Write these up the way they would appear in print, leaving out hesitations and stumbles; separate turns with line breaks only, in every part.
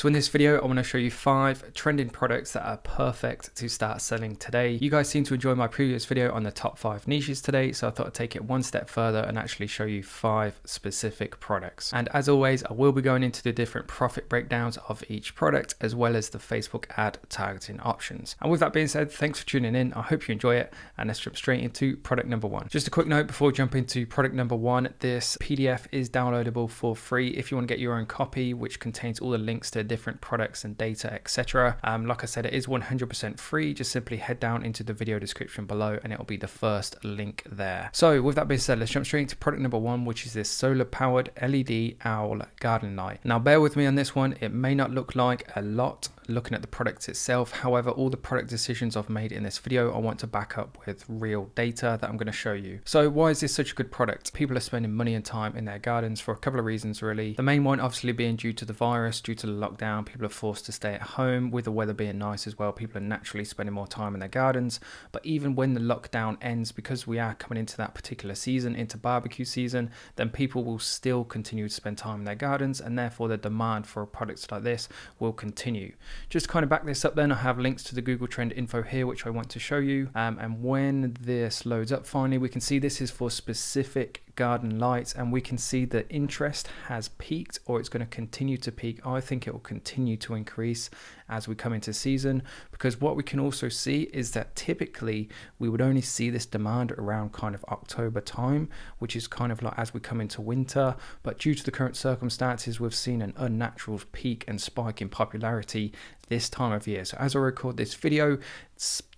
So in this video, I want to show you 5 trending products that are perfect to start selling today. You guys seem to enjoy my previous video on the top 5 niches today, so I thought I'd take it one step further and actually show you 5 specific products. And as always, I will be going into the different profit breakdowns of each product, as well as the Facebook ad targeting options. And with that being said, thanks for tuning in. I hope you enjoy it, and let's jump straight into product number 1. Just a quick note before we jump into product number 1, this PDF is downloadable for free if you want to get your own copy, which contains all the links to different products and data, etc. Like I said, it is 100% free. Just simply head down into the video description below and it'll be the first link there. So with that being said, let's jump straight into product number 1, which is this solar powered LED owl garden light. Now bear with me on this one. It may not look like a lot looking at the product itself. However, all the product decisions I've made in this video, I want to back up with real data that I'm going to show you. So why is this such a good product? People are spending money and time in their gardens for a couple of reasons really. The main one obviously being due to the virus, due to the lockdown. People are forced to stay at home. With the weather being nice as well, people are naturally spending more time in their gardens. But even when the lockdown ends, because we are coming into that particular season, into barbecue season, then people will still continue to spend time in their gardens, and therefore the demand for products like this will continue. Just to kind of back this up then, I have links to the Google Trend info here, which I want to show you. And when this loads up finally, we can see this is for specific garden lights, and we can see the interest has peaked, or it's going to continue to peak. I think it will continue to increase as we come into season, because what we can also see is that typically we would only see this demand around kind of October time, which is kind of like as we come into winter. But due to the current circumstances, we've seen an unnatural peak and spike in popularity this time of year. So as I record this video,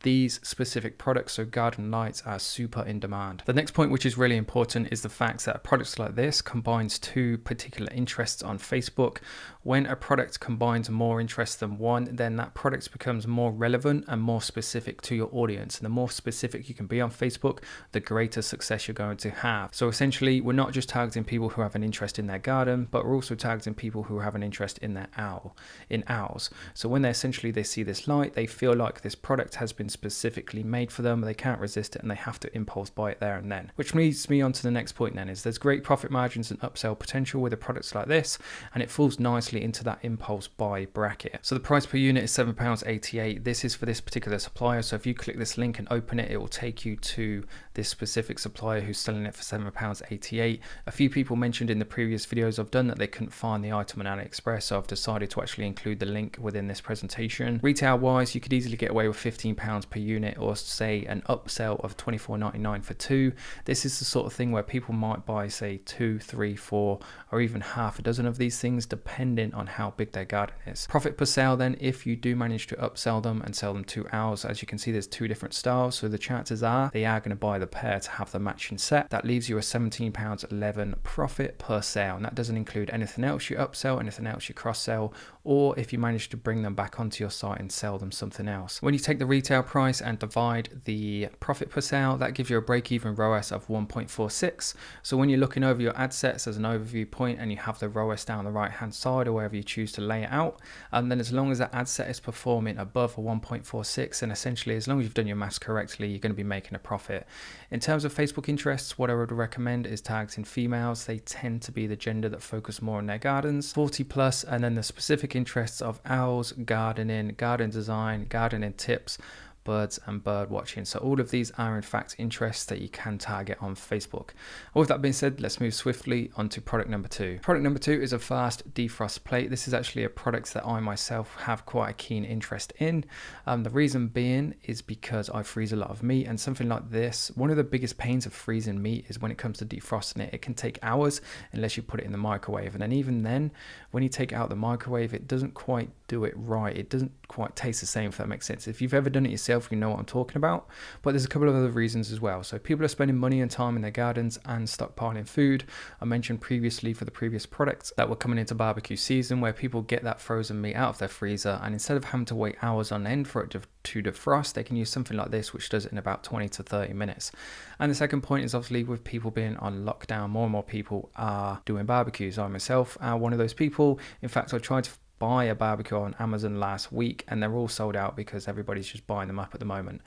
these specific products, so garden lights, are super in demand. The next point, which is really important, is the fact that products like this combines 2 particular interests on Facebook. When a product combines more interests than one, then that product becomes more relevant and more specific to your audience. And the more specific you can be on Facebook, the greater success you're going to have. So essentially, we're not just targeting people who have an interest in their garden, but we're also targeting people who have an interest in their owls. So when they see this light, they feel like this product has been specifically made for them, they can't resist it, and they have to impulse buy it there and then. Which leads me on to the next point then, is there's great profit margins and upsell potential with a product like this, and it falls nicely into that impulse buy bracket. So the price per unit is £7.88. This is for this particular supplier, so if you click this link and open it, it will take you to this specific supplier who's selling it for £7.88. A few people mentioned in the previous videos I've done that they couldn't find the item on AliExpress, so I've decided to actually include the link within this presentation. Retail wise, you could easily get away with £15 per unit, or say an upsell of $24.99 for 2. This is the sort of thing where people might buy say 2, 3, 4, or even half a dozen of these things, depending on how big their garden is. Profit per sale then, if you do manage to upsell them and sell them 2 owls, as you can see there's 2 different styles, so the chances are they are going to buy the pair to have the matching set. That leaves you a £17.11 profit per sale, and that doesn't include anything else you upsell, anything else you cross sell, or if you manage to bring them back onto your site and sell them something else. When you take the retail price and divide the profit per sale, that gives you a break-even ROAS of 1.46. So when you're looking over your ad sets as an overview point and you have the ROAS down the right hand side or wherever you choose to lay it out, and then as long as that ad set is performing above a 1.46, and essentially as long as you've done your maths correctly, you're going to be making a profit. In terms of Facebook interests, what I would recommend is targeting females. They tend to be the gender that focus more on their gardens, 40 plus, and then the specific interests of owls, gardening, garden design, gardening tips, birds and bird watching. So all of these are in fact interests that you can target on Facebook. With that being said, let's move swiftly on to product number 2. Product number 2 is a fast defrost plate. This is actually a product that I myself have quite a keen interest in. The reason being is because I freeze a lot of meat, and something like this, one of the biggest pains of freezing meat is when it comes to defrosting it. It can take hours unless you put it in the microwave, and then even then, when you take it out the microwave, it doesn't quite do it right. It doesn't quite taste the same, if that makes sense. If you've ever done it yourself, you know what I'm talking about. But there's a couple of other reasons as well. So people are spending money and time in their gardens and stockpiling food. I mentioned previously for the previous products that we're coming into barbecue season, where people get that frozen meat out of their freezer, and instead of having to wait hours on end for it to defrost, they can use something like this, which does it in about 20 to 30 minutes. And the second point is obviously with people being on lockdown, more and more people are doing barbecues. I myself am one of those people. In fact, I tried to buy a barbecue on Amazon last week, and they're all sold out because everybody's just buying them up at the moment.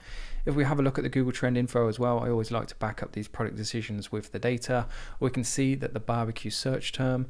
If we have a look at the Google Trend info as well, I always like to back up these product decisions with the data. We can see that the barbecue search term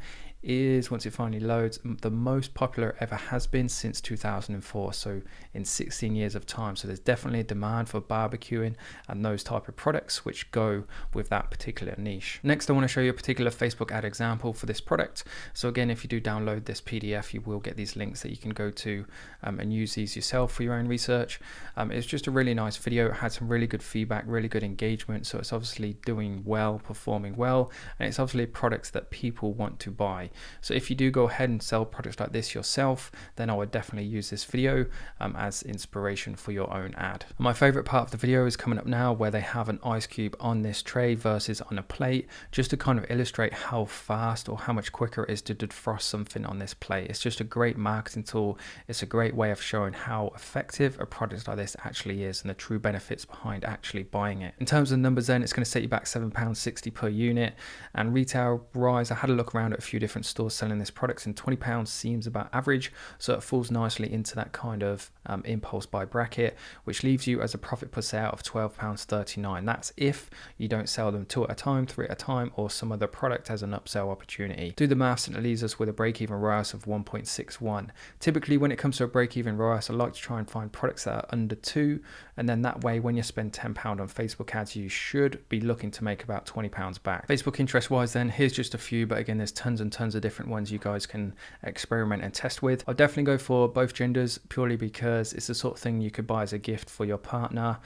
is, once it finally loads, the most popular it ever has been since 2004, so in 16 years of time. So there's definitely a demand for barbecuing and those type of products which go with that particular niche. Next, I want to show you a particular Facebook ad example for this product. So again, if you do download this PDF, you will get these links that you can go to and use these yourself for your own research. It's just a really nice video. It had some really good feedback, really good engagement, so it's obviously doing well, performing well, and it's obviously products that people want to buy. So if you do go ahead and sell products like this yourself, then I would definitely use this video as inspiration for your own ad. My favorite part of the video is coming up now, where they have an ice cube on this tray versus on a plate, just to kind of illustrate how fast or how much quicker it is to defrost something on this plate. It's just a great marketing tool. It's a great way of showing how effective a product like this actually is and the true benefits behind actually buying it. In terms of numbers then, it's going to set you back £7.60 per unit, and retail rise, I had a look around at a few different stores selling this product, and £20 seems about average, so it falls nicely into that kind of impulse buy bracket, which leaves you as a profit per sale of £12.39. That's if you don't sell them 2 at a time, 3 at a time, or some other product as an upsell opportunity. Do the maths and it leaves us with a break-even ROAS of 1.61. Typically when it comes to a break-even ROAS, I like to try and find products that are under 2, and then that way when you spend £10 on Facebook ads, you should be looking to make about £20 back. Facebook interest wise then, here's just a few, but again there's tons and tons of different ones you guys can experiment and test with. I'll definitely go for both genders, purely because it's the sort of thing you could buy as a gift for your partner.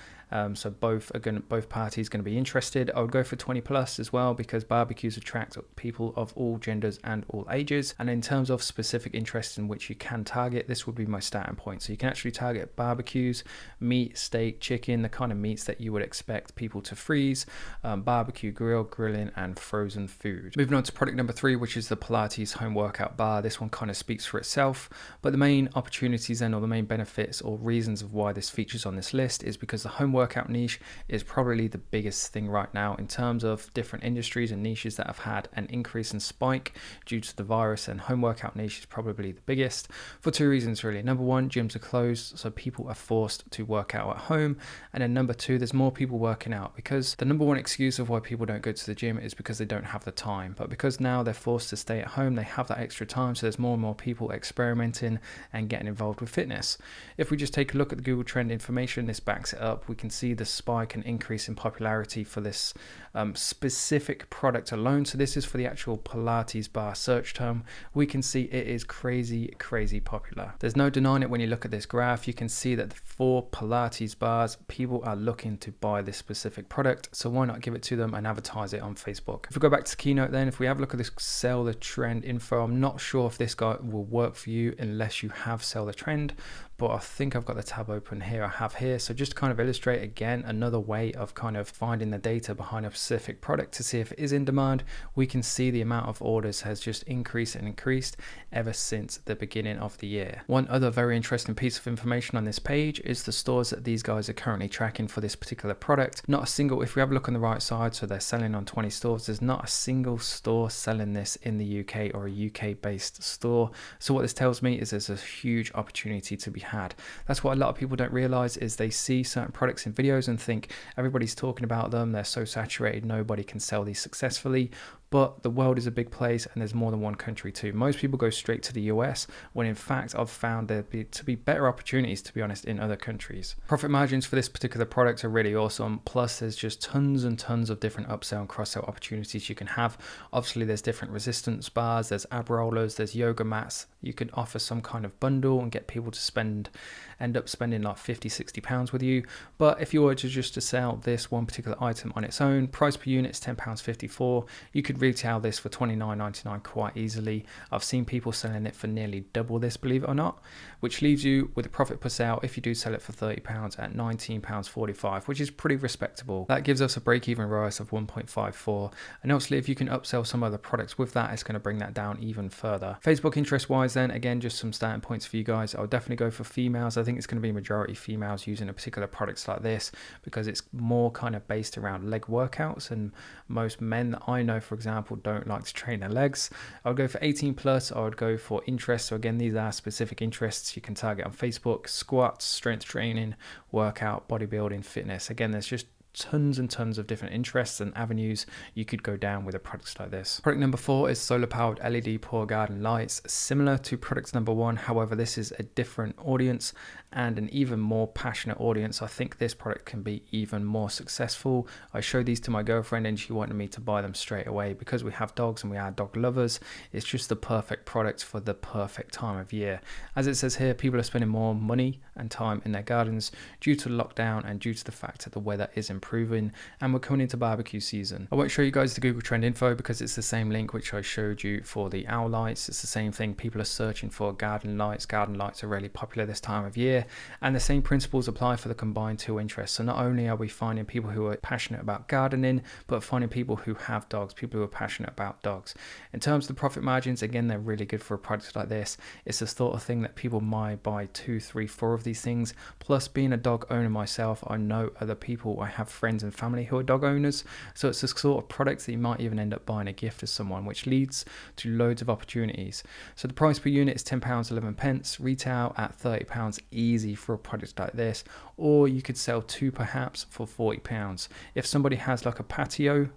So both parties going to be interested. I would go for 20 plus as well, because barbecues attract people of all genders and all ages. And in terms of specific interests in which you can target, this would be my starting point. So you can actually target barbecues, meat, steak, chicken, the kind of meats that you would expect people to freeze, barbecue grill, grilling, and frozen food. Moving on to product number 3, which is the Pilates home workout bar. This one kind of speaks for itself, but the main opportunities then, or the main benefits or reasons of why this features on this list, is because the home workout niche is probably the biggest thing right now in terms of different industries and niches that have had an increase in spike due to the virus, and home workout niche is probably the biggest for 2 reasons really. Number 1, gyms are closed, so people are forced to work out at home, and then number 2, there's more people working out, because the number 1 excuse of why people don't go to the gym is because they don't have the time. But because now they're forced to stay at home, they have that extra time, so there's more and more people experimenting and getting involved with fitness. If we just take a look at the Google Trend information, this backs it up. We can see the spike and increase in popularity for this specific product alone. So this is for the actual Pilates bar search term. We can see it is crazy popular. There's no denying it when you look at this graph. You can see that for Pilates bars, people are looking to buy this specific product, so why not give it to them and advertise it on Facebook? If we go back to Keynote then, if we have a look at this sell the trend info, I'm not sure if this guy will work for you unless you have sell the trend, but I think I've got the tab open here. I have here. So just to kind of illustrate again, another way of kind of finding the data behind a specific product to see if it is in demand, we can see the amount of orders has just increased and increased ever since the beginning of the year. One other very interesting piece of information on this page is the stores that these guys are currently tracking for this particular product. Not a single, if we have a look on the right side, so they're selling on 20 stores, there's not a single store selling this in the UK or a UK based store. So what this tells me is there's a huge opportunity to be had. That's what a lot of people don't realize, is they see certain products in videos and think everybody's talking about them, they're so saturated, nobody can sell these successfully. But the world is a big place and there's more than one country too. Most people go straight to the US, when in fact I've found there to be better opportunities, to be honest, in other countries. Profit margins for this particular product are really awesome. Plus there's just tons and tons of different upsell and cross-sell opportunities you can have. Obviously there's different resistance bars, there's ab rollers, there's yoga mats. You can offer some kind of bundle and get people to end up spending like £50-60 with you. But if you were to sell this one particular item on its own, price per unit is £10.54. You could retail this for $29.99 quite easily. I've seen people selling it for nearly double this, believe it or not, which leaves you with a profit per sale, if you do sell it for £30, at £19.45, which is pretty respectable. That gives us a break-even ROAS of 1.54, and obviously if you can upsell some other products with that, it's going to bring that down even further. Facebook interest wise then, again, just some starting points for you guys. I'll definitely go for females. I think it's going to be majority females using a particular products like this, because it's more kind of based around leg workouts, and most men that I know, for example, don't like to train their legs. I would go for 18 plus. I would go for interests. So again, these are specific interests you can target on Facebook: squats, strength training, workout, bodybuilding, fitness. Again, there's just tons and tons of different interests and avenues you could go down with a product like this. Product number 4 is solar powered LED pour garden lights, similar to product number 1. However, this is a different audience and an even more passionate audience. I think this product can be even more successful. I showed these to my girlfriend and she wanted me to buy them straight away because we have dogs and we are dog lovers. It's just the perfect product for the perfect time of year. As it says here, people are spending more money and time in their gardens due to lockdown and due to the fact that the weather is improving and we're coming into barbecue season. I won't show you guys the Google Trend info because it's the same link which I showed you for the owl lights. It's the same thing. People are searching for garden lights. Garden lights are really popular this time of year, and the same principles apply for the combined two interests. So not only are we finding people who are passionate about gardening, but finding people who have dogs, people who are passionate about dogs. In terms of the profit margins, again, they're really good for a product like this. It's the sort of thing that people might buy 2, 3, 4 of these things. Plus, being a dog owner myself, I know other people, I have friends and family who are dog owners, so it's the sort of product that you might even end up buying a gift to someone, which leads to loads of opportunities. So the price per unit is £10.11, retail at £30 easy for a product like this, or you could sell 2 perhaps for £40. If somebody has like a patio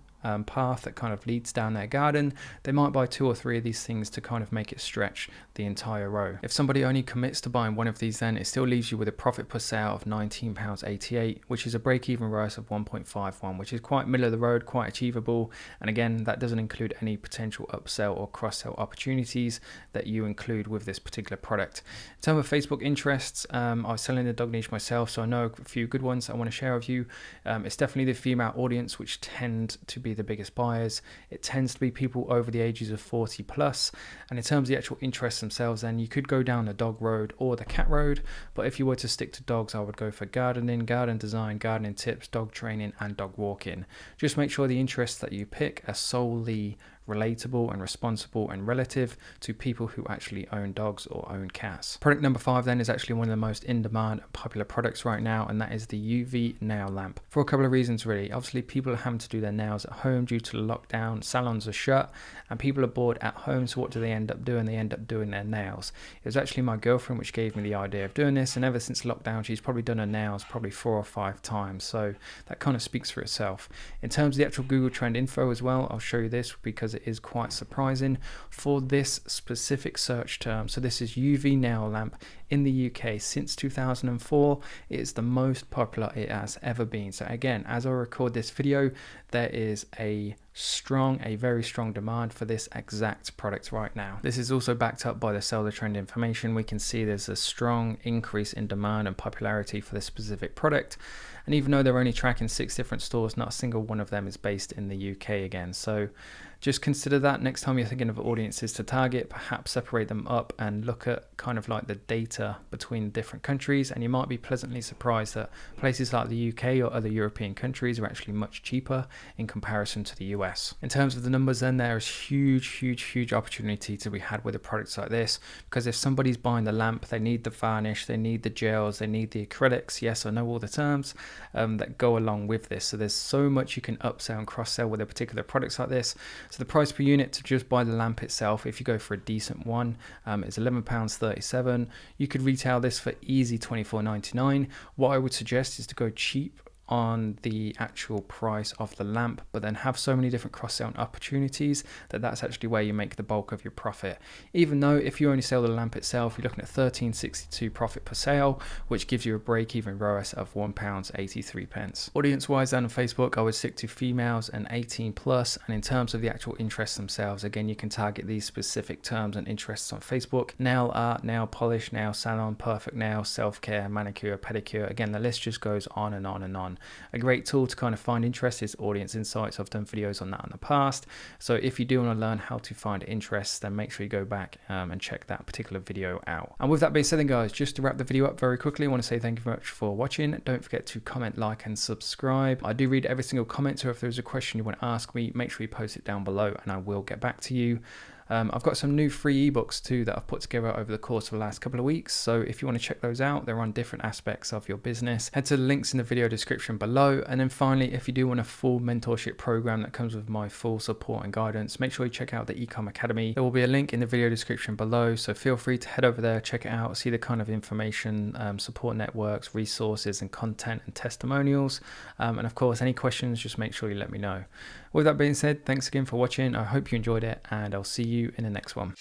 path that kind of leads down their garden, they might buy 2 or 3 of these things to kind of make it stretch the entire row. If somebody only commits to buying one of these, then it still leaves you with a profit per sale of £19.88, which is a break-even ROAS of 1.51, which is quite middle of the road, quite achievable. And again, that doesn't include any potential upsell or cross-sell opportunities that you include with this particular product. In terms of Facebook interests, I was selling the dog niche myself, so I know a few good ones I want to share with you. It's definitely the female audience, which tend to be the biggest buyers. It tends to be people over the ages of 40 plus, and in terms of the actual interests themselves, then you could go down the dog road or the cat road, but if you were to stick to dogs, I would go for gardening, garden design, gardening tips, dog training and dog walking. Just make sure the interests that you pick are solely relatable and responsible and relative to people who actually own dogs or own cats. Product number 5 then is actually one of the most in demand and popular products right now, and that is the UV nail lamp, for a couple of reasons really. Obviously, people are having to do their nails at home due to the lockdown, salons are shut and people are bored at home, so what do they end up doing? They end up doing their nails. It was actually my girlfriend which gave me the idea of doing this, and ever since lockdown she's probably done her nails probably 4 or 5 times, so that kind of speaks for itself. In terms of the actual Google Trend info as well, I'll show you this because it is quite surprising for this specific search term. So this is UV nail lamp in the UK since 2004. It is the most popular it has ever been. So again, as I record this video, there is a very strong demand for this exact product right now. This is also backed up by the seller trend information. We can see there's a strong increase in demand and popularity for this specific product. And even though they're only tracking 6 different stores, not a single one of them is based in the UK again. So just consider that next time you're thinking of audiences to target. Perhaps separate them up and look at kind of like the data between different countries, and you might be pleasantly surprised that places like the UK or other European countries are actually much cheaper in comparison to the US. In terms of the numbers, then there is huge opportunity to be had with a product like this, because if somebody's buying the lamp, they need the varnish, they need the gels, they need the acrylics. Yes, I know all the terms that go along with this. So there's so much you can upsell and cross-sell with a particular product like this. So the price per unit to just buy the lamp itself, if you go for a decent one, is £11.37. You could retail this for easy £24.99. What I would suggest is to go cheap on the actual price of the lamp, but then have so many different cross-selling opportunities that's actually where you make the bulk of your profit. Even though if you only sell the lamp itself, you're looking at £13.62 profit per sale, which gives you a break-even ROAS of £1.83. Audience wise, on Facebook, I would stick to females and 18 plus, and in terms of the actual interests themselves, again, you can target these specific terms and interests on Facebook: nail art, nail polish, nail salon, perfect nail, self-care, manicure, pedicure. Again, the list just goes on and on and on. A great tool to kind of find interest is Audience Insights. I've done videos on that in the past, so if you do want to learn how to find interests, then make sure you go back and check that particular video out. And with that being said then, guys, just to wrap the video up very quickly, I want to say thank you very much for watching. Don't forget to comment, like and subscribe. I do read every single comment, so if there's a question you want to ask me, make sure you post it down below and I will get back to you. I've got some new free ebooks too that I've put together over the course of the last couple of weeks. So if you want to check those out, they're on different aspects of your business. Head to the links in the video description below. And then finally, if you do want a full mentorship program that comes with my full support and guidance, make sure you check out the Ecom Academy. There will be a link in the video description below. So feel free to head over there, check it out, see the kind of information, support networks, resources and content and testimonials. And of course, any questions, just make sure you let me know. With that being said, thanks again for watching. I hope you enjoyed it, and I'll see you in the next one.